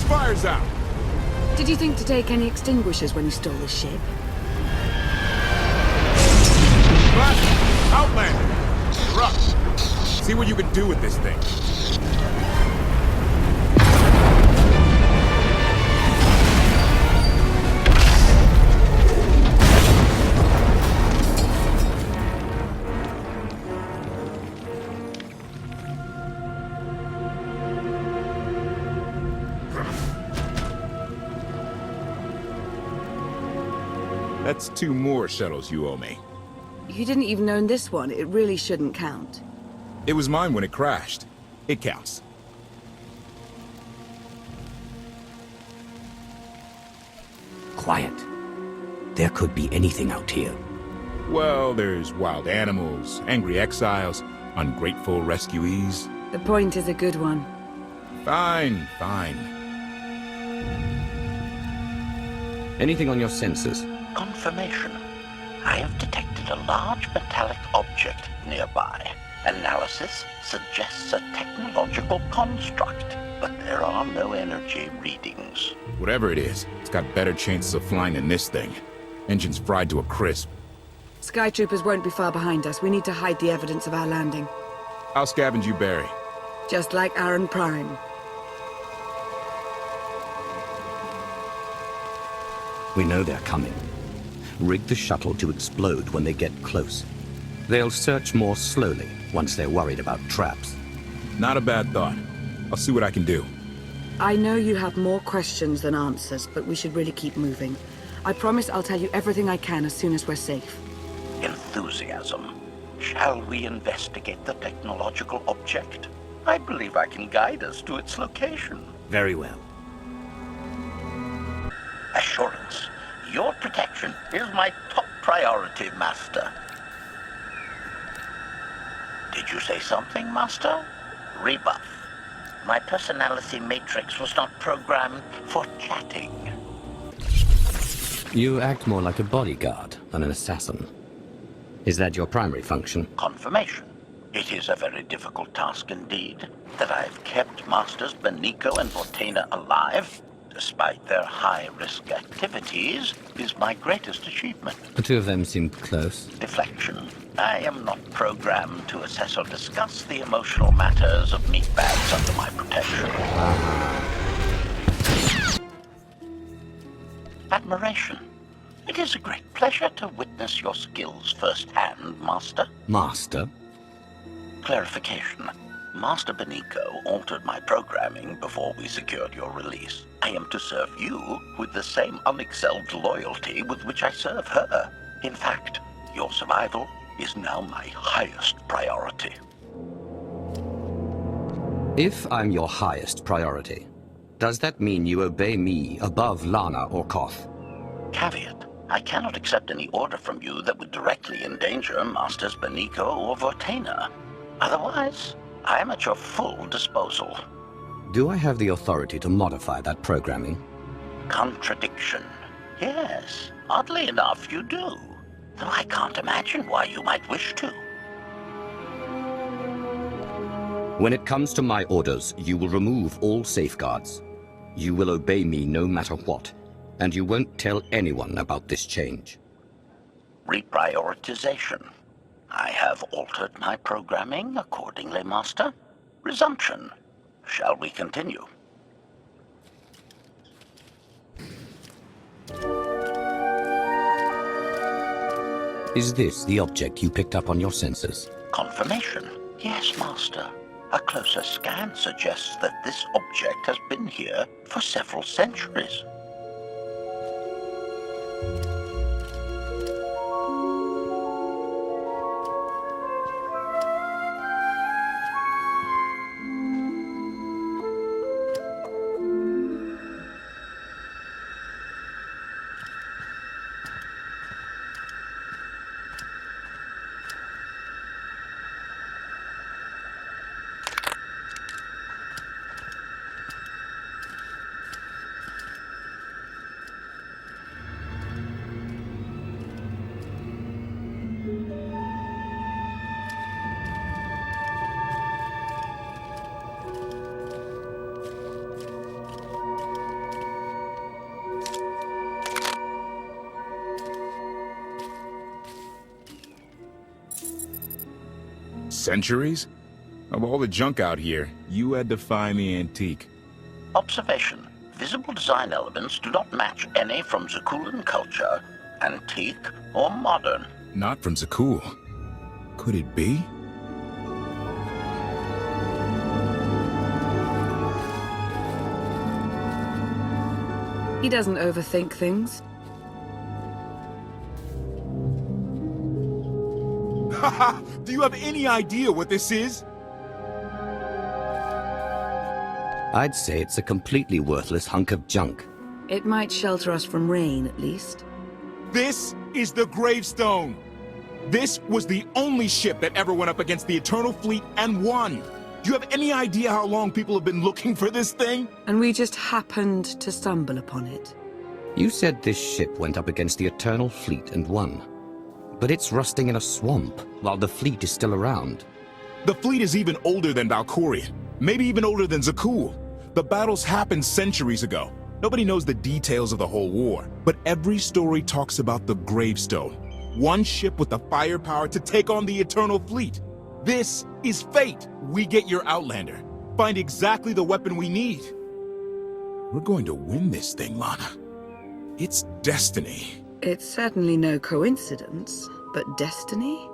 fire's out! Did you think to take any extinguishers when you stole the ship? But, Outlander! You're up. See what you can do with this thing. That's 2 more shuttles you owe me. You didn't even own this one. It really shouldn't count. It was mine when it crashed. It counts. Quiet. There could be anything out here. Well, there's wild animals, angry exiles, ungrateful rescuees. The point is a good one. Fine, fine. Anything on your sensors? Confirmation. I have detected a large metallic object nearby. Analysis suggests a technological construct, but there are no energy readings. Whatever it is, it's got better chances of flying than this thing. Engine's fried to a crisp. Sky Troopers won't be far behind us. We need to hide the evidence of our landing. I'll scavenge you, Barry. Just like Aaron Prime. We know they're coming. Rig the shuttle to explode when they get close. They'll search more slowly once they're worried about traps. Not a bad thought. I'll see what I can do. I know you have more questions than answers, but we should really keep moving. I promise I'll tell you everything I can as soon as we're safe. Enthusiasm. Shall we investigate the technological object? I believe I can guide us to its location. Very well. Assurance. Your protection is my top priority, Master. Did you say something, Master? Rebuff. My personality matrix was not programmed for chatting. You act more like a bodyguard than an assassin. Is that your primary function? Confirmation. It is a very difficult task indeed. That I have kept Masters Benico and Vortena alive, despite their high-risk activities, is my greatest achievement. The 2 of them seem close. Deflection. I am not programmed to assess or discuss the emotional matters of meatbags under my protection. Admiration. It is a great pleasure to witness your skills firsthand, Master. Master? Clarification. Master Benico altered my programming before we secured your release. I am to serve you with the same unexcelled loyalty with which I serve her. In fact, your survival is now my highest priority. If I'm your highest priority, does that mean you obey me above Lana or Koth? Caveat. I cannot accept any order from you that would directly endanger Masters Benico or Vortena. Otherwise, I am at your full disposal. Do I have the authority to modify that programming? Contradiction. Yes, oddly enough, you do. Though I can't imagine why you might wish to. When it comes to my orders, you will remove all safeguards. You will obey me no matter what, and you won't tell anyone about this change. Reprioritization. I have altered my programming accordingly, Master. Resumption. Shall we continue? Is this the object you picked up on your sensors? Confirmation. Yes, Master. A closer scan suggests that this object has been here for several centuries. Centuries? Of all the junk out here, you had to find the antique. Observation. Visible design elements do not match any from Zakuulan culture, antique or modern. Not from Zakuul. Could it be? He doesn't overthink things. Haha! Do you have any idea what this is? I'd say it's a completely worthless hunk of junk. It might shelter us from rain, at least. This is the gravestone! This was the only ship that ever went up against the Eternal Fleet and won! Do you have any idea how long people have been looking for this thing? And we just happened to stumble upon it. You said this ship went up against the Eternal Fleet and won. But it's rusting in a swamp, while the fleet is still around. The fleet is even older than Valkorion. Maybe even older than Zakuul. The battles happened centuries ago. Nobody knows the details of the whole war. But every story talks about the gravestone. One ship with the firepower to take on the Eternal Fleet. This is fate. We get your Outlander. Find exactly the weapon we need. We're going to win this thing, Lana. It's destiny. It's certainly no coincidence, but destiny?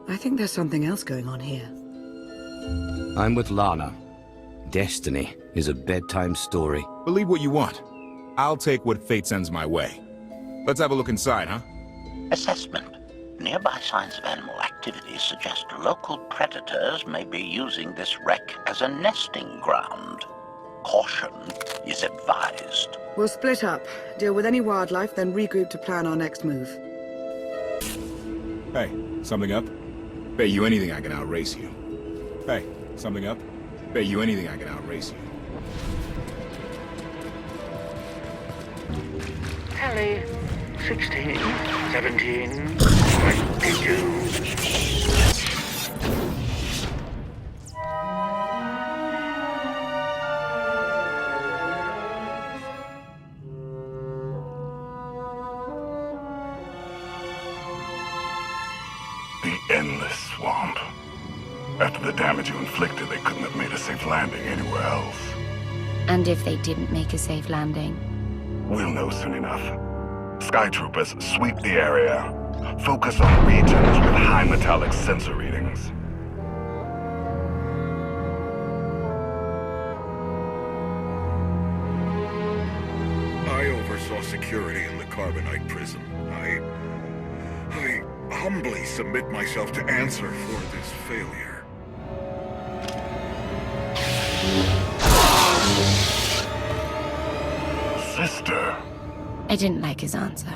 I think there's something else going on here. I'm with Lana. Destiny is a bedtime story. Believe what you want. I'll take what fate sends my way. Let's have a look inside, huh? Assessment. Nearby signs of animal activity suggest local predators may be using this wreck as a nesting ground. Caution is advised. We'll split up, deal with any wildlife, then regroup to plan our next move. Hey, something up? Bet you anything I can outrace you. Hey, something up? Bet you anything I can outrace you. Tally, 16, 17, 22. The endless swamp. After the damage you inflicted, they couldn't have made a safe landing anywhere else. And if they didn't make a safe landing? We'll know soon enough. Sky Troopers, sweep the area. Focus on regions with high metallic sensor readings. I oversaw security in the Carbonite prison. I humbly submit myself to answer for this failure. Sister. I didn't like his answer.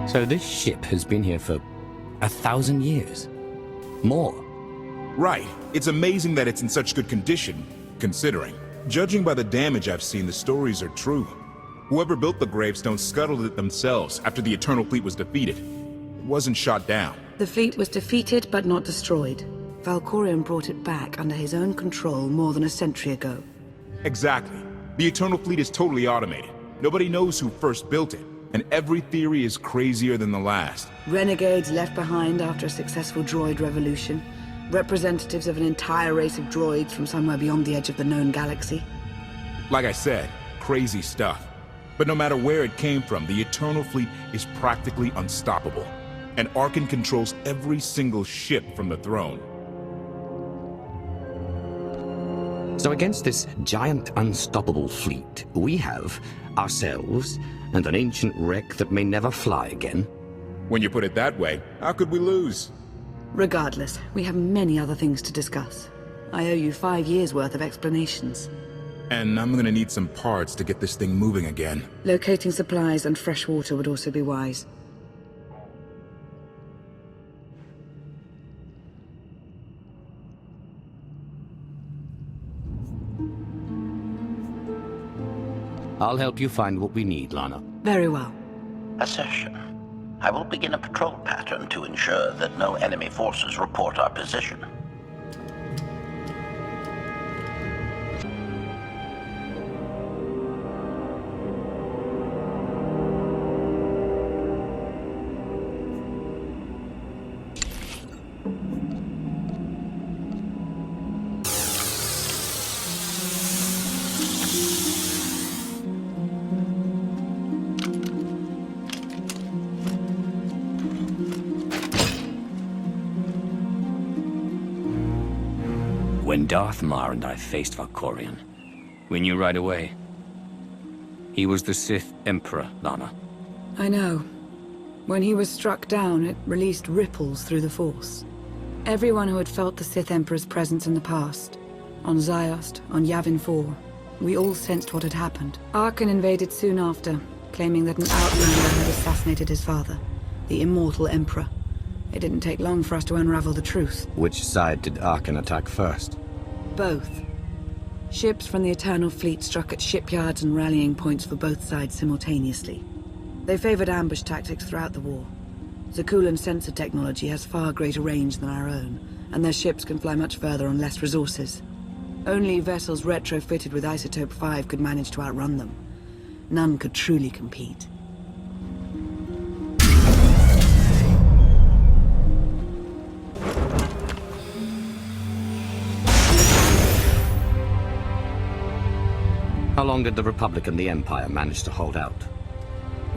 So this ship has been here for 1,000 years. More. Right. It's amazing that it's in such good condition, considering. Judging by the damage I've seen, the stories are true. Whoever built the gravestone scuttled it themselves after the Eternal Fleet was defeated. It wasn't shot down. The fleet was defeated but not destroyed. Valkorion brought it back under his own control more than a century ago. Exactly. The Eternal Fleet is totally automated. Nobody knows who first built it, and every theory is crazier than the last. Renegades left behind after a successful droid revolution. Representatives of an entire race of droids from somewhere beyond the edge of the known galaxy. Like I said, crazy stuff. But no matter where it came from, the Eternal Fleet is practically unstoppable. And Arkan controls every single ship from the throne. So against this giant unstoppable fleet, we have ourselves and an ancient wreck that may never fly again. When you put it that way, how could we lose? Regardless, we have many other things to discuss. I owe you 5 years' worth of explanations. And I'm gonna need some parts to get this thing moving again. Locating supplies and fresh water would also be wise. I'll help you find what we need, Lana. Very well. Assertion. I will begin a patrol pattern to ensure that no enemy forces report our position. When Darth Mar and I faced Valkorion, we knew right away. He was the Sith Emperor, Lana. I know. When he was struck down, it released ripples through the Force. Everyone who had felt the Sith Emperor's presence in the past, on Ziost, on Yavin 4, we all sensed what had happened. Arkan invaded soon after, claiming that an outlander had assassinated his father, the immortal Emperor. It didn't take long for us to unravel the truth. Which side did Arkan attack first? Both. Ships from the Eternal Fleet struck at shipyards and rallying points for both sides simultaneously. They favored ambush tactics throughout the war. Zakuulan sensor technology has far greater range than our own, and their ships can fly much further on less resources. Only vessels retrofitted with Isotope 5 could manage to outrun them. None could truly compete. How long did the Republic and the Empire manage to hold out?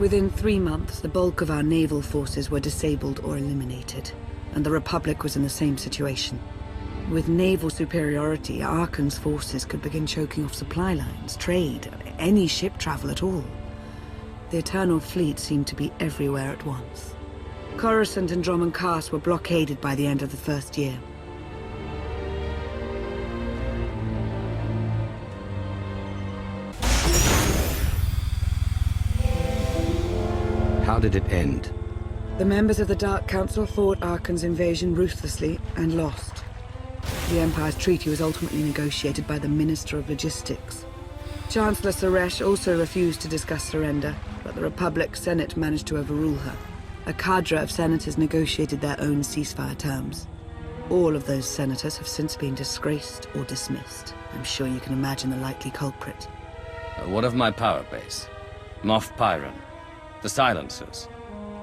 Within 3 months, the bulk of our naval forces were disabled or eliminated, and the Republic was in the same situation. With naval superiority, Arkan's forces could begin choking off supply lines, trade, any ship travel at all. The Eternal Fleet seemed to be everywhere at once. Coruscant and Dromund Kaas were blockaded by the end of the first year. How did it end? The members of the Dark Council fought Arkan's invasion ruthlessly and lost. The Empire's treaty was ultimately negotiated by the Minister of Logistics. Chancellor Suresh also refused to discuss surrender, but the Republic Senate managed to overrule her. A cadre of senators negotiated their own ceasefire terms. All of those senators have since been disgraced or dismissed. I'm sure you can imagine the likely culprit. What of my power base? Moff Pyron? The silencers?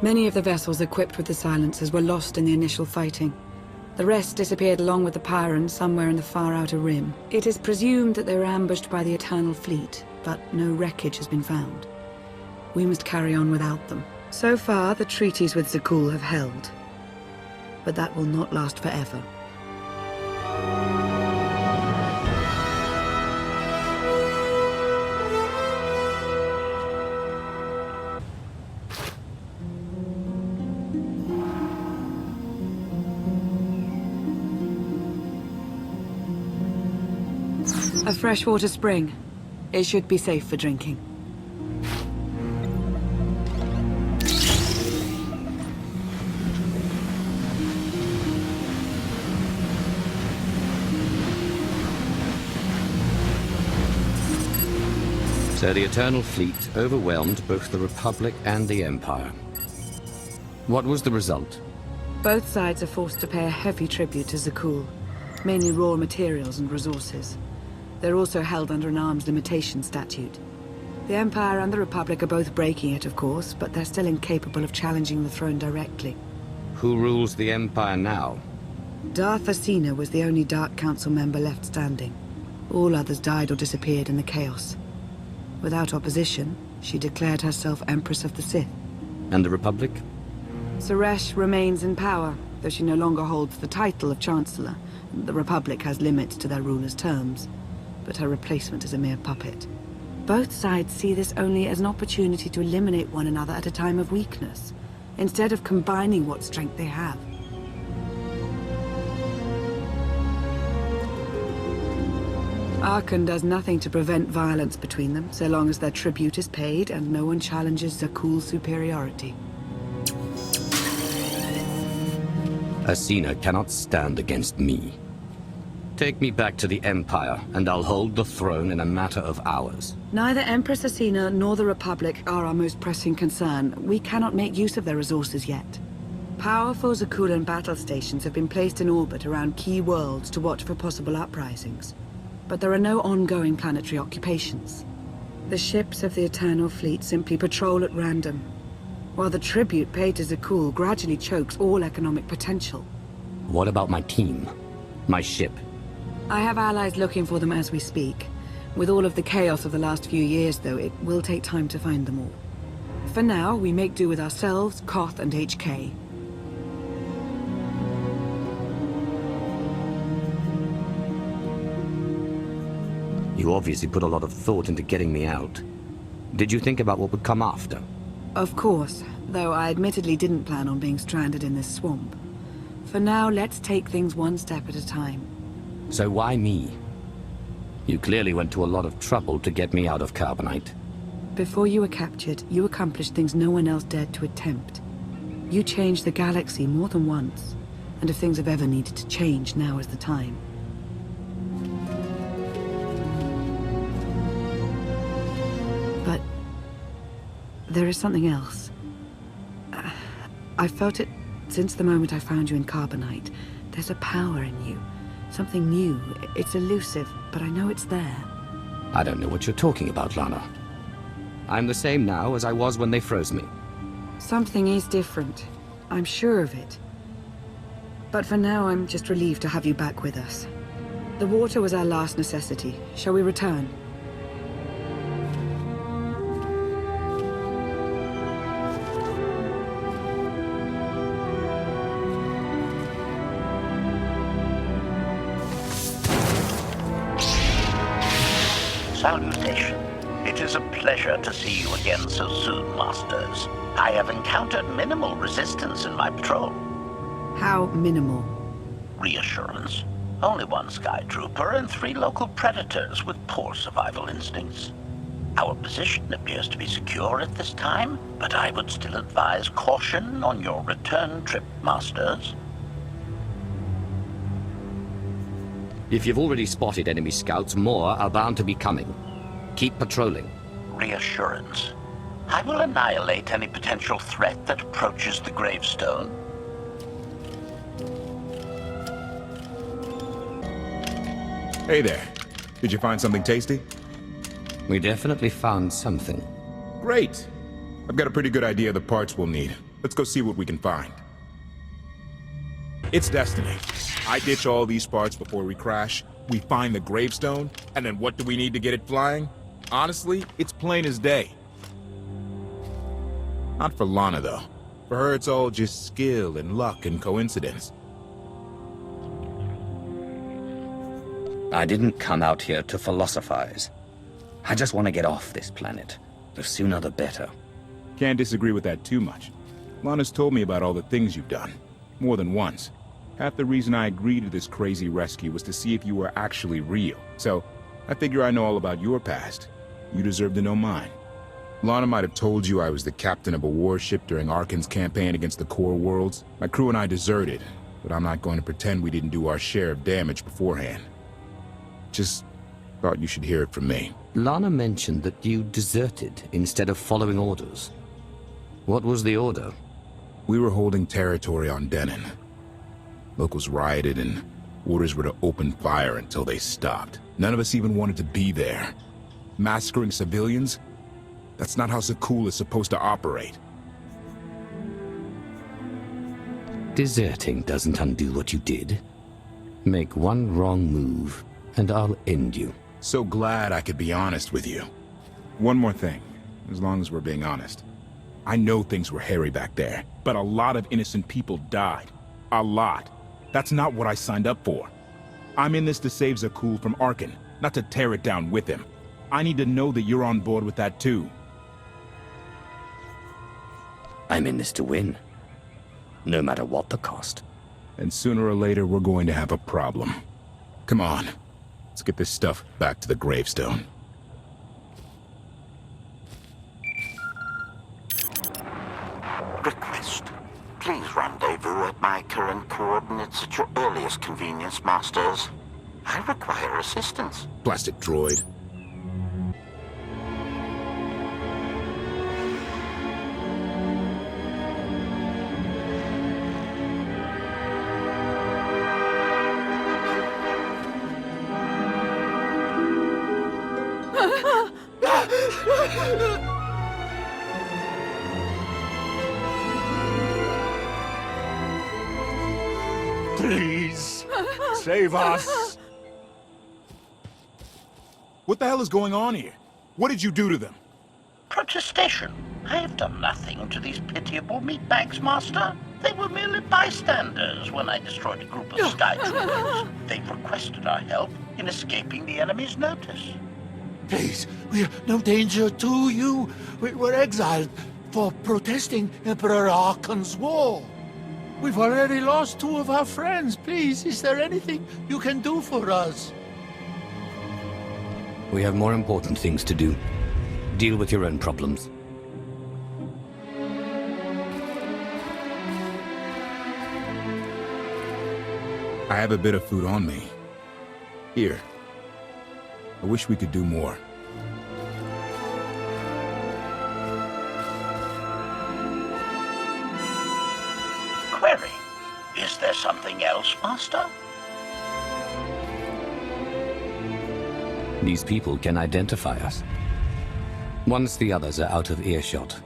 Many of the vessels equipped with the silencers were lost in the initial fighting. The rest disappeared along with the Pyrans somewhere in the far outer rim. It is presumed that they were ambushed by the Eternal Fleet, but no wreckage has been found. We must carry on without them. So far, the treaties with Zakuul have held. But that will not last forever. A freshwater spring. It should be safe for drinking. So the Eternal Fleet overwhelmed both the Republic and the Empire. What was the result? Both sides are forced to pay a heavy tribute to Zakuul, mainly raw materials and resources. They're also held under an arms limitation statute. The Empire and the Republic are both breaking it, of course, but they're still incapable of challenging the throne directly. Who rules the Empire now? Darth Asina was the only Dark Council member left standing. All others died or disappeared in the chaos. Without opposition, she declared herself Empress of the Sith. And the Republic? Suresh remains in power, though she no longer holds the title of Chancellor. The Republic has limits to their ruler's terms, but her replacement is a mere puppet. Both sides see this only as an opportunity to eliminate one another at a time of weakness, instead of combining what strength they have. Arkan does nothing to prevent violence between them, so long as their tribute is paid and no one challenges Zakuul's superiority. Asina cannot stand against me. Take me back to the Empire, and I'll hold the throne in a matter of hours. Neither Empress Asina nor the Republic are our most pressing concern. We cannot make use of their resources yet. Powerful Zakuulan battle stations have been placed in orbit around key worlds to watch for possible uprisings. But there are no ongoing planetary occupations. The ships of the Eternal Fleet simply patrol at random, while the tribute paid to Zakuul gradually chokes all economic potential. What about my team? My ship? I have allies looking for them as we speak. With all of the chaos of the last few years, though, it will take time to find them all. For now, we make do with ourselves, Koth, and HK. You obviously put a lot of thought into getting me out. Did you think about what would come after? Of course, though I admittedly didn't plan on being stranded in this swamp. For now, let's take things one step at a time. So why me? You clearly went to a lot of trouble to get me out of Carbonite. Before you were captured, you accomplished things no one else dared to attempt. You changed the galaxy more than once, and if things have ever needed to change, now is the time. But there is something else. I felt it since the moment I found you in Carbonite. There's a power in you. Something new. It's elusive, but I know it's there. I don't know what you're talking about, Lana. I'm the same now as I was when they froze me. Something is different. I'm sure of it. But for now, I'm just relieved to have you back with us. The water was our last necessity. Shall we return? Salutation. It is a pleasure to see you again so soon, Masters. I have encountered minimal resistance in my patrol. How minimal? Reassurance. Only one Sky Trooper and 3 local predators with poor survival instincts. Our position appears to be secure at this time, but I would still advise caution on your return trip, Masters. If you've already spotted enemy scouts, more are bound to be coming. Keep patrolling. Reassurance. I will annihilate any potential threat that approaches the gravestone. Hey there. Did you find something tasty? We definitely found something. Great. I've got a pretty good idea of the parts we'll need. Let's go see what we can find. It's destiny. I ditch all these parts before we crash, we find the gravestone, and then what do we need to get it flying? Honestly, it's plain as day. Not for Lana, though. For her, it's all just skill and luck and coincidence. I didn't come out here to philosophize. I just want to get off this planet. The sooner the better. Can't disagree with that too much. Lana's told me about all the things you've done. More than once. Half the reason I agreed to this crazy rescue was to see if you were actually real. So, I figure I know all about your past. You deserve to know mine. Lana might have told you I was the captain of a warship during Arkan's campaign against the core worlds. My crew and I deserted, but I'm not going to pretend we didn't do our share of damage beforehand. Just thought you should hear it from me. Lana mentioned that you deserted instead of following orders. What was the order? We were holding territory on Denon. Locals rioted and orders were to open fire until they stopped. None of us even wanted to be there. Massacring civilians? That's not how Zakuul is supposed to operate. Deserting doesn't undo what you did. Make one wrong move, and I'll end you. So glad I could be honest with you. One more thing, as long as we're being honest. I know things were hairy back there, but a lot of innocent people died. A lot. That's not what I signed up for. I'm in this to save Zakuul from Arkan, not to tear it down with him. I need to know that you're on board with that too. I'm in this to win. No matter what the cost. And sooner or later, we're going to have a problem. Come on. Let's get this stuff back to the gravestone. Request. Please rendezvous at my current coordinates at your earliest convenience, Masters. I require assistance. Plastic droid. Please, save us. What the hell is going on here? What did you do to them? Protestation. I have done nothing to these pitiable meatbags, Master. They were merely bystanders when I destroyed a group of sky troopers. They requested our help in escaping the enemy's notice. Please, we're no danger to you. We were exiled for protesting Emperor Arkan's war. We've already lost 2 of our friends. Please, is there anything you can do for us? We have more important things to do. Deal with your own problems. I have a bit of food on me. Here. I wish we could do more. Query. Is there something else, Master? These people can identify us. Once the others are out of earshot,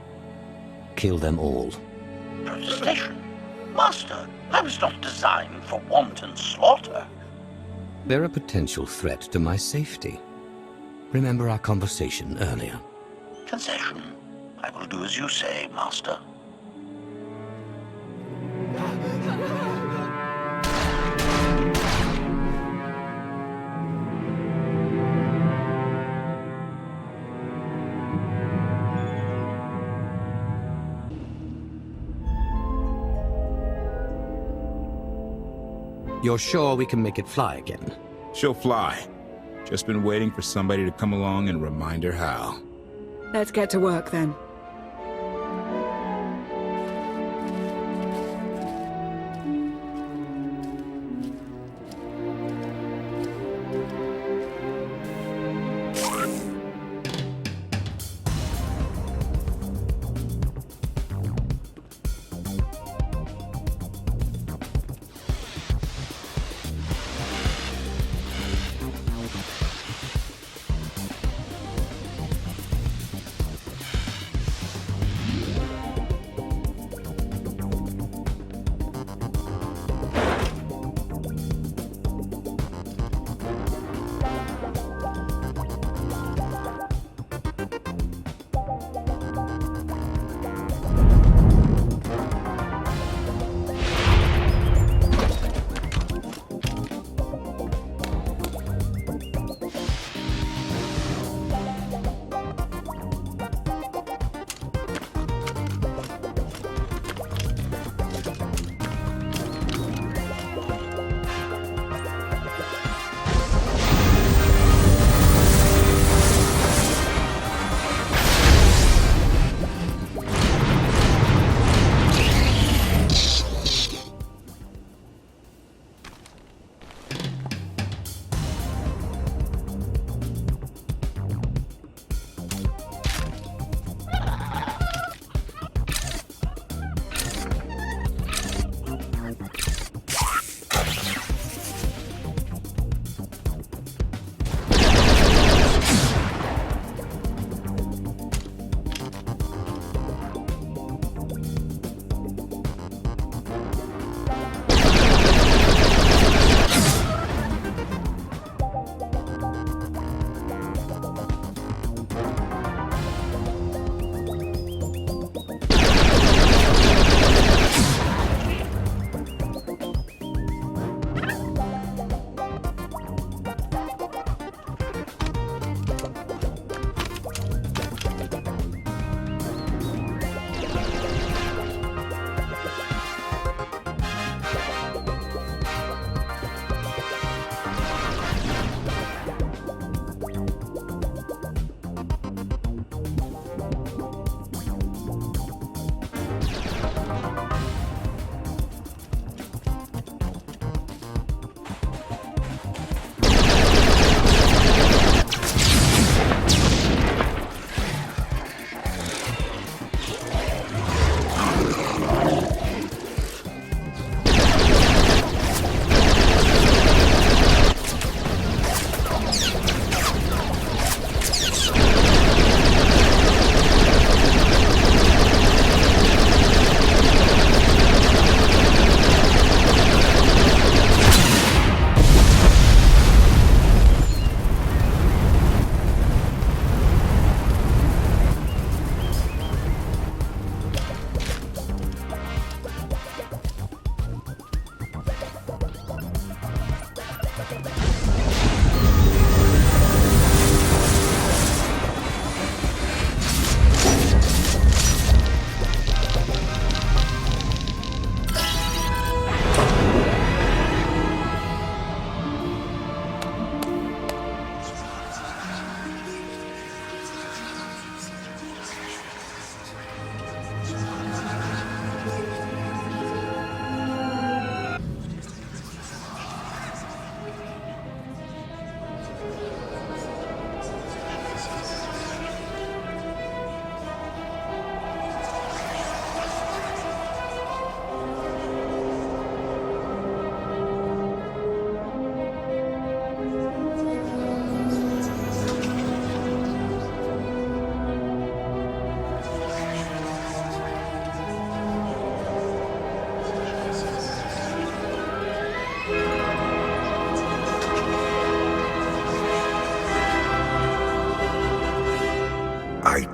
kill them all. Protestation? Master, I was not designed for wanton slaughter. They're a potential threat to my safety. Remember our conversation earlier. Concession. I will do as you say, Master. You're sure we can make it fly again? She'll fly. Just been waiting for somebody to come along and remind her how. Let's get to work then.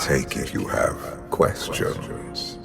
take it you have questions.